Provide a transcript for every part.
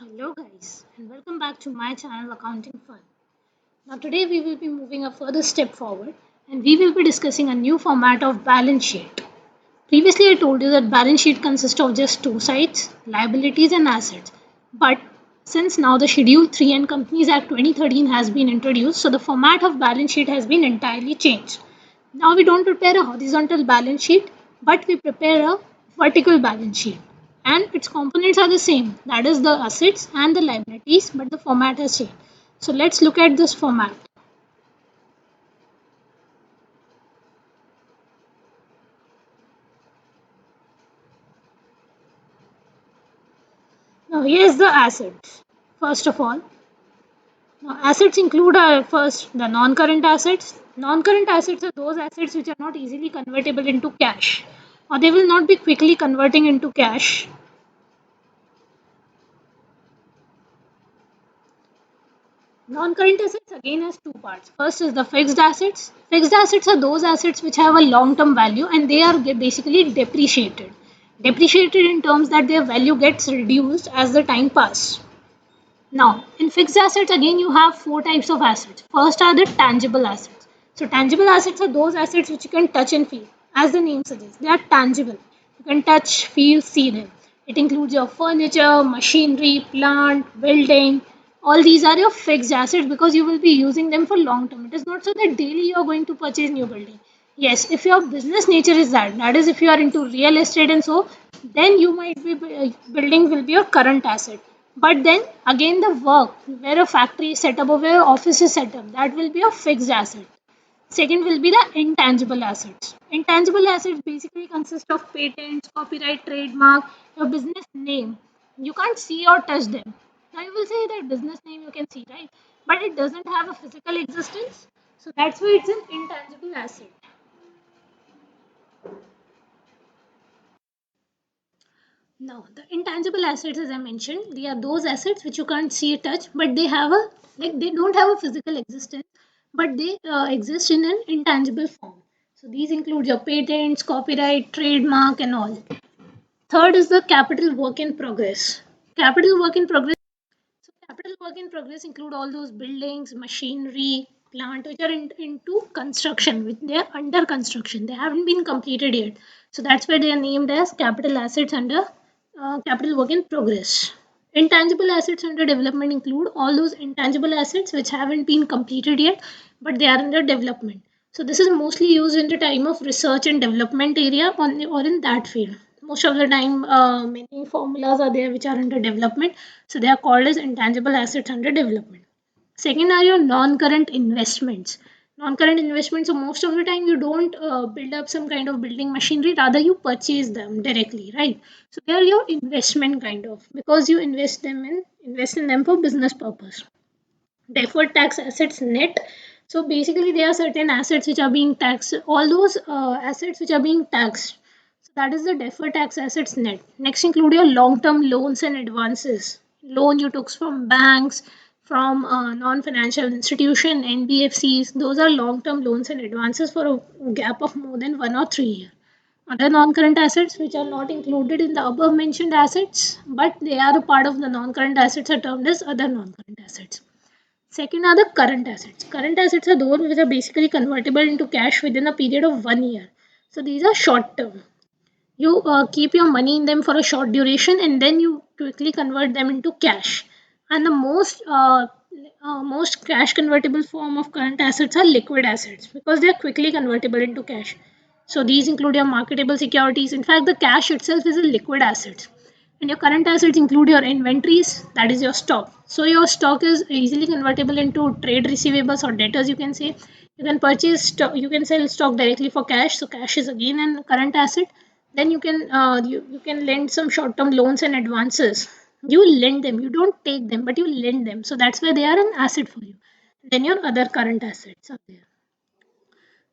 Hello guys and welcome back to my channel Accounting Fun. Now today we will be moving a further step forward and we will be discussing a new format of balance sheet. Previously I told you that balance sheet consists of just two sides, liabilities and assets. But since now the Schedule 3 and Companies Act 2013 has been introduced, so the format of balance sheet has been entirely changed. Now we don't prepare a horizontal balance sheet, but we prepare a vertical balance sheet. And its components are the same, that is the assets and the liabilities, but the format has changed. So let's look at this format. Now here's the assets. First of all, now assets include first the non-current assets. Non-current assets are those assets which are not easily convertible into cash, or they will not be quickly converting into cash. Non-current assets again has two parts. First is the fixed assets. Fixed assets are those assets which have a long-term value and they are basically depreciated. Depreciated in terms that their value gets reduced as the time passes. Now, in fixed assets again you have four types of assets. First are the tangible assets. So tangible assets are those assets which you can touch and feel. As the name suggests, they are tangible. You can touch, feel, see them. It includes your furniture, machinery, plant, building. All these are your fixed assets because you will be using them for long term. It is not so that daily you are going to purchase new building. Yes, if your business nature is that is if you are into real estate and so, then you might be building will be your current asset. But then again, the work where a factory is set up or where office is set up, that will be a fixed asset. Second will be the intangible assets. Intangible assets basically consist of patents, copyright, trademark, your business name. You can't see or touch them. Now you will say that business name you can see, right? But it doesn't have a physical existence. So that's why it's an intangible asset. Now, the intangible assets, as I mentioned, they are those assets which you can't see or touch, but they have a they don't have a physical existence, but they exist in an intangible form. So these include your patents, copyright, trademark, and all. Third is the capital work in progress. Capital work in progress. So capital work in progress include all those buildings, machinery, plant which are into construction, which they are under construction. They haven't been completed yet. So that's why they are named as capital assets under capital work in progress. Intangible assets under development include all those intangible assets which haven't been completed yet, but they are under development. So this is mostly used in the time of research and development area or in that field. Most of the time, many formulas are there which are under development. So they are called as intangible assets under development. Second are your non-current investments. Non-current investments, so most of the time you don't build up some kind of building machinery, rather you purchase them directly, right? So they are your investment kind of because you invest in them for business purpose. Deferred tax assets net. So basically there are certain assets which are being taxed. All those assets which are being taxed. So that is the deferred tax assets net. Next include your long-term loans and advances. Loan you took from banks, from non-financial institution, NBFCs. Those are long-term loans and advances for a gap of more than 1 or 3 years. Other non-current assets which are not included in the above mentioned assets, but they are a part of the non-current assets are termed as other non-current assets. Second are the current assets. Current assets are those which are basically convertible into cash within a period of 1 year. So these are short term. You keep your money in them for a short duration and then you quickly convert them into cash. And the most cash convertible form of current assets are liquid assets because they are quickly convertible into cash. So these include your marketable securities. In fact, the cash itself is a liquid asset. And your current assets include your inventories, that is your stock. So your stock is easily convertible into trade receivables or debtors, you can say. You can purchase stock, you can sell stock directly for cash. So cash is again a current asset. Then you can lend some short-term loans and advances. You lend them, you don't take them, but you lend them. So that's why they are an asset for you. Then your other current assets are there.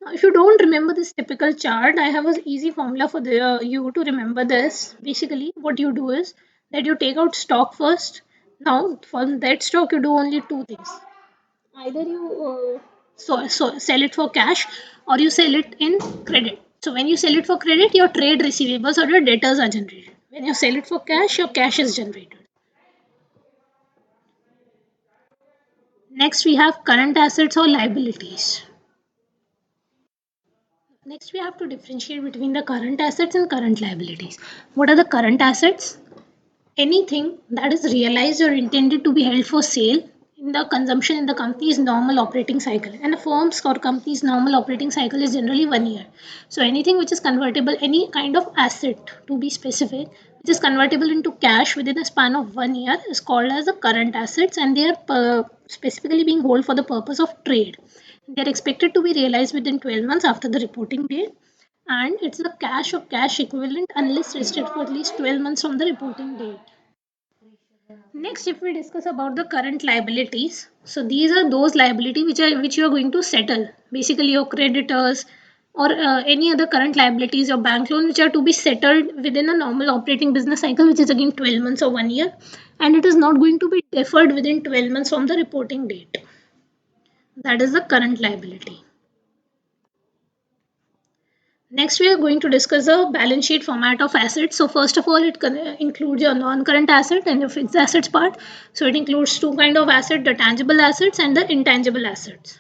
Now, if you don't remember this typical chart, I have an easy formula for you to remember this. Basically, what you do is that you take out stock first. Now, for that stock, you do only two things. Either you sell it for cash or you sell it in credit. So, when you sell it for credit, your trade receivables or your debtors are generated. When you sell it for cash, your cash is generated. Next, we have current assets or liabilities. Next, we have to differentiate between the current assets and current liabilities. What are the current assets? Anything that is realized or intended to be held for sale in the consumption in the company's normal operating cycle. And a firm's or company's normal operating cycle is generally 1 year. So anything which is convertible, any kind of asset to be specific, which is convertible into cash within a span of 1 year is called as the current assets, and they are specifically being held for the purpose of trade. They are expected to be realized within 12 months after the reporting date, and it's the cash or cash equivalent unless restricted for at least 12 months from the reporting date. Next, if we discuss about the current liabilities, so these are those liability which you are going to settle. Basically, your creditors or any other current liabilities, your bank loan, which are to be settled within a normal operating business cycle, which is again 12 months or 1 year, and it is not going to be deferred within 12 months from the reporting date. That is the current liability. Next, we are going to discuss the balance sheet format of assets. So, first of all, it includes your non-current asset and your fixed assets part. So, it includes two kind of assets: the tangible assets and the intangible assets.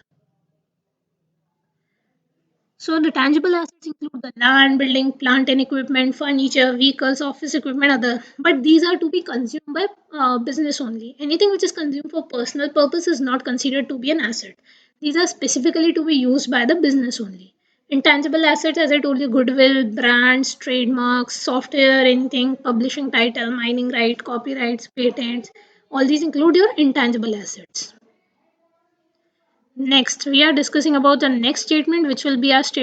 So, the tangible assets include the land, building, plant and equipment, furniture, vehicles, office equipment, other. But these are to be consumed by business only. Anything which is consumed for personal purpose is not considered to be an asset. These are specifically to be used by the business only. Intangible assets, as I told you, goodwill, brands, trademarks, software, anything, publishing title, mining right, copyrights, patents. All these include your intangible assets. Next, we are discussing about the next statement, which will be our statement